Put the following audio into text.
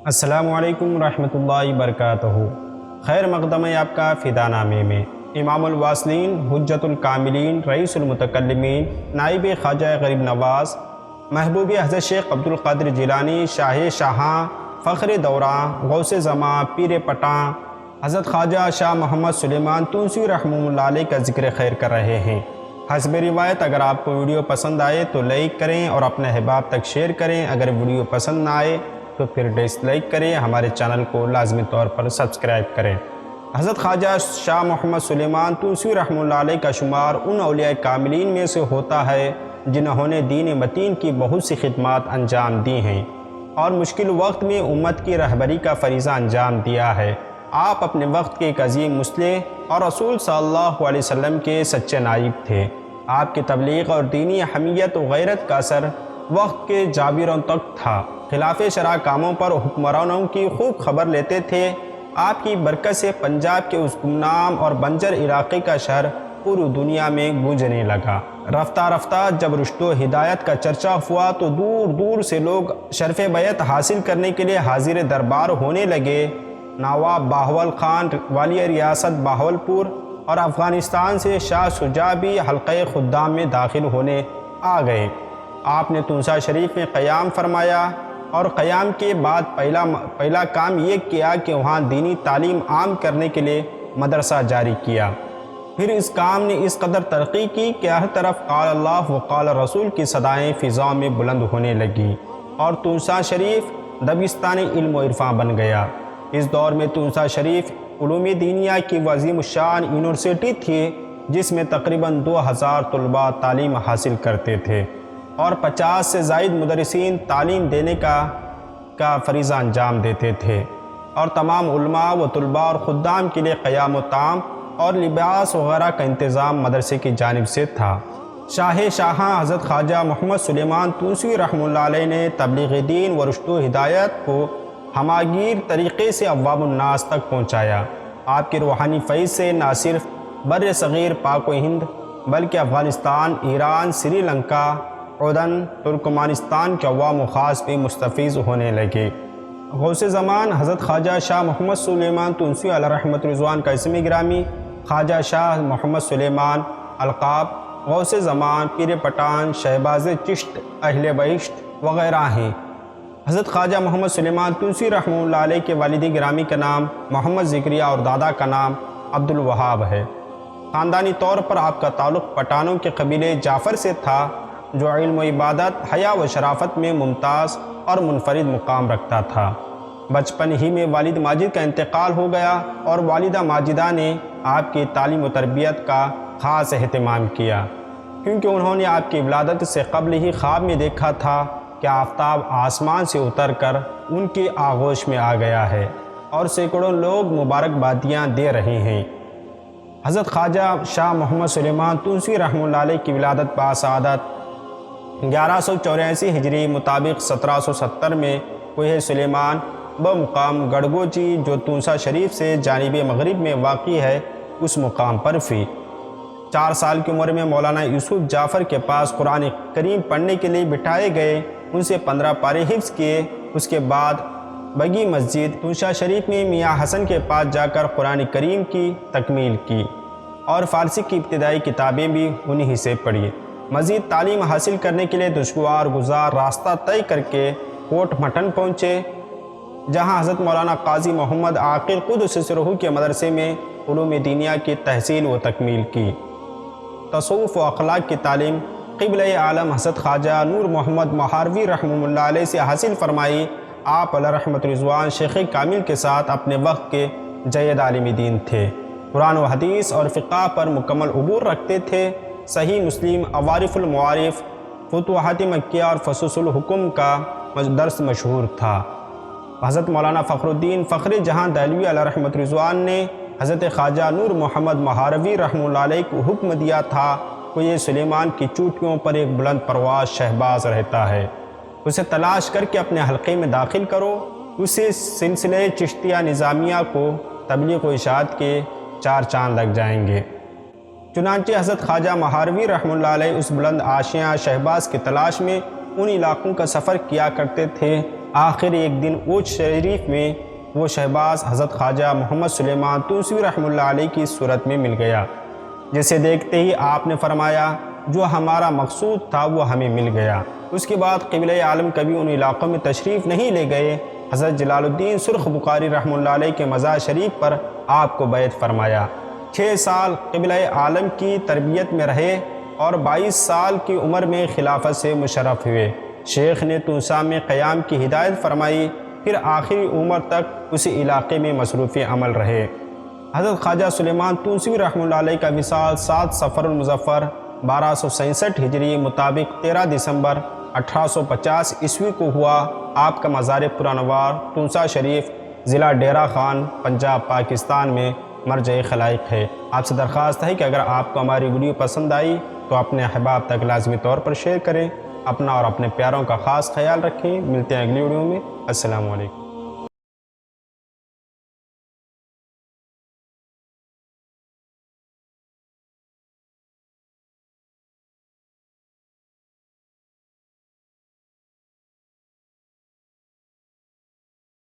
السلام علیکم ورحمۃ اللہ وبرکاتہ۔ خیر مقدم ہے آپ کا فدا نامے میں۔ امام الواصلین، حجت الکاملین، رئیس المتکلمین، نائب خواجہ غریب نواز، محبوب حضرت شیخ عبد القادر جیلانی، شاہ شاہاں، فخر دوراں، غوث زماں، پیر پٹھان، حضرت خواجہ شاہ محمد سلیمان تونسوی رحمہ اللہ علیہ کا ذکر خیر کر رہے ہیں۔ حسب روایت اگر آپ کو ویڈیو پسند آئے تو لائک کریں اور اپنے احباب تک شیئر کریں۔ اگر ویڈیو پسند نہ آئے تو پھر ڈس لائک کریں۔ ہمارے چینل کو لازمی طور پر سبسکرائب کریں۔ حضرت خواجہ شاہ محمد سلیمان تونسوی رحمہ اللہ علیہ کا شمار ان اولیاء کاملین میں سے ہوتا ہے جنہوں نے دین متین کی بہت سی خدمات انجام دی ہیں اور مشکل وقت میں امت کی رہبری کا فریضہ انجام دیا ہے۔ آپ اپنے وقت کے ایک عظیم مصلح اور رسول صلی اللہ علیہ وسلم کے سچے نائب تھے۔ آپ کی تبلیغ اور دینی حمیت و غیرت کا اثر وقت کے جابروں تک تھا۔ خلاف شرع کاموں پر حکمرانوں کی خوب خبر لیتے تھے۔ آپ کی برکت سے پنجاب کے اس گمنام اور بنجر علاقے کا شہر پوری دنیا میں گونجنے لگا۔ رفتہ رفتہ جب رشد و ہدایت کا چرچا ہوا تو دور دور سے لوگ شرف بیعت حاصل کرنے کے لیے حاضر دربار ہونے لگے۔ نواب باہول خان والی ریاست باہولپور اور افغانستان سے شاہ شجاع بھی حلقہ خدام میں داخل ہونے آ گئے۔ آپ نے تونسا شریف میں قیام فرمایا اور قیام کے بعد پہلا کام یہ کیا کہ وہاں دینی تعلیم عام کرنے کے لیے مدرسہ جاری کیا۔ پھر اس کام نے اس قدر ترقی کی کہ ہر طرف قال اللہ و قال رسول کی صدائیں فضاؤں میں بلند ہونے لگیں اور تونسا شریف دبستان علم و عرفاں بن گیا۔ اس دور میں تونسا شریف علوم دینیہ کی عظیم الشان یونیورسٹی تھی جس میں تقریباً 2000 طلباء تعلیم حاصل کرتے تھے اور 50 سے زائد مدرسین تعلیم دینے کا فریضہ انجام دیتے تھے، اور تمام علماء و طلباء اور خدام کے لیے قیام و طعام اور لباس وغیرہ کا انتظام مدرسے کی جانب سے تھا۔ شاہ شاہاں حضرت خواجہ محمد سلیمان تونسوی رحمہ اللہ علیہ نے تبلیغ دین و رشد و ہدایت کو ہماگیر طریقے سے عوام الناس تک پہنچایا۔ آپ کی روحانی فیض سے نہ صرف بر صغیر پاک و ہند بلکہ افغانستان، ایران، سری لنکا، اردن، ترکمانستان کے عوام و خاص بھی مستفیض ہونے لگے۔ غوث زمان حضرت خواجہ شاہ محمد سلیمان تونسوی علیہ رحمت رضوان کا اسم گرامی خواجہ شاہ محمد سلیمان، القاب غوث زمان، پیر پٹھان، شہباز چشت، اہل بہشت وغیرہ ہیں۔ حضرت خواجہ محمد سلیمان تونسوی رحمہ اللہ علیہ کے والد گرامی کا نام محمد ذکریہ اور دادا کا نام عبد الوہاب ہے۔ خاندانی طور پر آپ کا تعلق پٹھانوں کے قبیلے جعفر سے تھا جو علم و عبادت، حیا و شرافت میں ممتاز اور منفرد مقام رکھتا تھا۔ بچپن ہی میں والد ماجد کا انتقال ہو گیا اور والدہ ماجدہ نے آپ کی تعلیم و تربیت کا خاص اہتمام کیا، کیونکہ انہوں نے آپ کی ولادت سے قبل ہی خواب میں دیکھا تھا کہ آفتاب آسمان سے اتر کر ان کی آغوش میں آ گیا ہے اور سینکڑوں لوگ مبارکبادیاں دے رہے ہیں۔ حضرت خواجہ شاہ محمد سلیمان تونسوی رحمہ اللہ علیہ کی ولادت باسعادت 1184 ہجری مطابق 1770 میں کوہ سلیمان بمقام گڑگوچی جو تونسا شریف سے جانب مغرب میں واقع ہے اس مقام پر ہوئی۔ 4 سال کی عمر میں مولانا یوسف جعفر کے پاس قرآن کریم پڑھنے کے لیے بٹھائے گئے، ان سے 15 پارے حفظ کیے۔ اس کے بعد بگی مسجد تونسا شریف میں میاں حسن کے پاس جا کر قرآن کریم کی تکمیل کی اور فارسی کی ابتدائی کتابیں بھی انہی سے پڑھی۔ مزید تعلیم حاصل کرنے کے لیے دشوار گزار راستہ طے کر کے کوٹ مٹن پہنچے، جہاں حضرت مولانا قاضی محمد عاقل قدس سرہ کے مدرسے میں علوم دینیہ کی تحصیل و تکمیل کی۔ تصوف و اخلاق کی تعلیم قبلہ عالم حضرت خواجہ نور محمد مہاروی رحمہ اللہ علیہ سے حاصل فرمائی۔ آپ علیہ رحمت رضوان شیخ کامل کے ساتھ اپنے وقت کے جید عالم دین تھے، قرآن و حدیث اور فقہ پر مکمل عبور رکھتے تھے۔ صحیح مسلم، عوارف المعارف، فتوحات مکیہ اور فصوص الحکم کا درس مشہور تھا۔ حضرت مولانا فخر الدین فخر جہاں دہلوی علیہ رحمت رضوان نے حضرت خواجہ نور محمد مہاروی رحمہ اللہ علیہ کو حکم دیا تھا کہ یہ سلیمان کی چوٹیوں پر ایک بلند پرواز شہباز رہتا ہے، اسے تلاش کر کے اپنے حلقے میں داخل کرو۔ اسے سلسلہ چشتیہ نظامیہ کو تبلیغ و اشاعت کے 4 چاند لگ جائیں گے۔ چنانچہ حضرت خواجہ مہاروی رحمۃ اللہ علیہ اس بلند آشیاں شہباز کی تلاش میں ان علاقوں کا سفر کیا کرتے تھے۔ آخر ایک دن اوچ شریف میں وہ شہباز حضرت خواجہ محمد سلیمان تونسوی رحمۃ اللہ علیہ کی صورت میں مل گیا، جسے دیکھتے ہی آپ نے فرمایا جو ہمارا مقصود تھا وہ ہمیں مل گیا۔ اس کے بعد قبلۂ عالم کبھی ان علاقوں میں تشریف نہیں لے گئے۔ حضرت جلال الدین سرخ بخاری رحمۃ اللہ علیہ کے مزار شریف پر آپ کو بیعت فرمایا۔ 6 سال قبلۂ عالم کی تربیت میں رہے اور 22 سال کی عمر میں خلافت سے مشرف ہوئے۔ شیخ نے تونسا میں قیام کی ہدایت فرمائی، پھر آخری عمر تک اسی علاقے میں مصروف عمل رہے۔ حضرت خواجہ سلیمان تونسوی رحمۃ اللہ علیہ کا وصال 7 صفر المظفر 1267 ہجری مطابق 13 دسمبر 1850 عیسوی کو ہوا۔ آپ کا مزار پرانوار تونسا شریف، ضلع ڈیرہ خان، پنجاب، پاکستان میں مرجع خلائق ہے۔ آپ سے درخواست ہے کہ اگر آپ کو ہماری ویڈیو پسند آئی تو اپنے احباب تک لازمی طور پر شیئر کریں۔ اپنا اور اپنے پیاروں کا خاص خیال رکھیں۔ ملتے ہیں اگلی ویڈیو میں۔ السلام علیکم۔